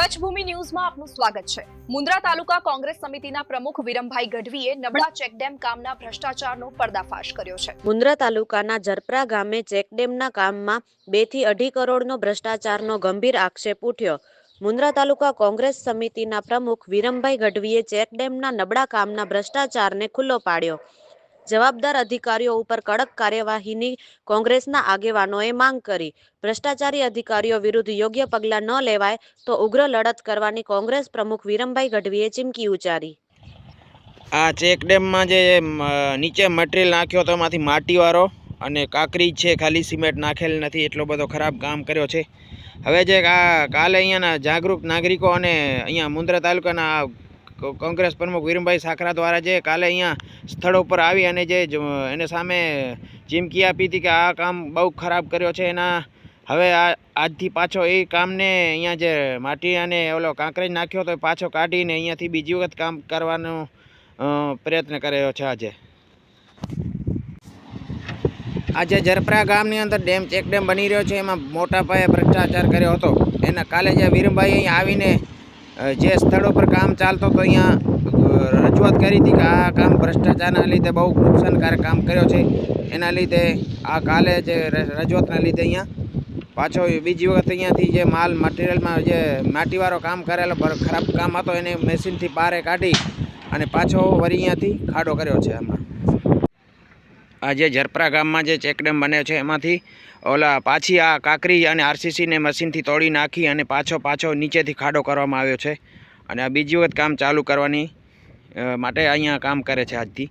કચ્છભૂમિ ન્યૂઝમાં આપનું સ્વાગત છે। મુન્દ્રા તાલુકા કોંગ્રેસ સમિતિના પ્રમુખ વિરમભાઈ ગઢવીએ નબળા ચેકડેમ કામના ભ્રષ્ટાચારનો પર્દાફાશ કર્યો છે। મુન્દ્રા તાલુકાના ઝરપરા ગામે ચેકડેમના કામમાં 2 થી 2.5 કરોડનો ભ્રષ્ટાચારનો ગંભીર આક્ષેપ ઉઠ્યો। મુન્દ્રા તાલુકા કોંગ્રેસ સમિતિના પ્રમુખ વિરમભાઈ ગઢવીએ ચેકડેમના નબળા કામના ભ્રષ્ટાચારને ખુલ્લો પાડ્યો। જવાબદાર અધિકારીઓ ઉપર કડક કાર્યવાહીની કોંગ્રેસના આગેવાનોએ માંગ કરી। ભ્રષ્ટાચારી અધિકારીઓ વિરુદ્ધ યોગ્ય પગલાં ન લેવાય તો ઉગ્ર લડત કરવાની કોંગ્રેસ પ્રમુખ વિરમભાઈ ગઢવીએ ચીમકી ઉચ્ચારી। આ ચેકડેમમાં જે નીચે મટીરિયલ નાખ્યો તો એમાંથી માટીવાળો અને કાંકરી છે, ખાલી સિમેન્ટ નાખેલ નથી, એટલો બધો ખરાબ કામ કર્યો છે। હવે જે કાલે અહીંયાના જાગૃત નાગરિકો અને અહીંયા મુન્દ્રા તાલુકાના કોંગ્રેસ પ્રમુખ વિરમભાઈ સાખરા દ્વારા જે કાલે અહીંયા સ્થળ ઉપર આવી અને જે એને સામે ચીમકી આપી હતી કે આ કામ બહુ ખરાબ કર્યો છે, એના હવે આજથી પાછો એ કામને અહીંયા જે માટી અને ઓલો કાંકરેજ નાખ્યો તો પાછો કાઢીને અહીંયાથી બીજી વખત કામ કરવાનો પ્રયત્ન કર્યો છે। આજે ઝરપરા ગામની અંદર ચેકડેમ બની રહ્યો છે, એમાં મોટા પાયે ભ્રષ્ટાચાર કર્યો હતો। એના કાલે જે વિરમભાઈ અહીંયા આવીને જે સ્થળો પર કામ ચાલતો તો અહીંયા રજૂઆત કરી હતી કે આ કામ ભ્રષ્ટાચારના લીધે બહુ નુકસાનકારક કામ કર્યો છે। એના લીધે આ કાલે જે રજૂઆતના લીધે અહીંયા પાછો બીજી વખત અહીંયાથી જે માલ મટીરિયલમાં જે માટીવાળો કામ કરેલો ખરાબ કામ હતો એને મશીનથી પારે કાઢી અને પાછો વળી અહીંયાથી ખાડો કર્યો છે। આમાં આ જે ઝરપરા ગામમાં જે ચેકડેમ બન્યો છે એમાંથી પાછી આ કાંકરી અને આરસીસીને મશીનથી તોડી નાખી અને પાછો નીચેથી ખાડો કરવામાં આવ્યો છે અને આ બીજી વખત કામ ચાલુ કરવાની માટે અહીંયા કામ કરે છે આજથી।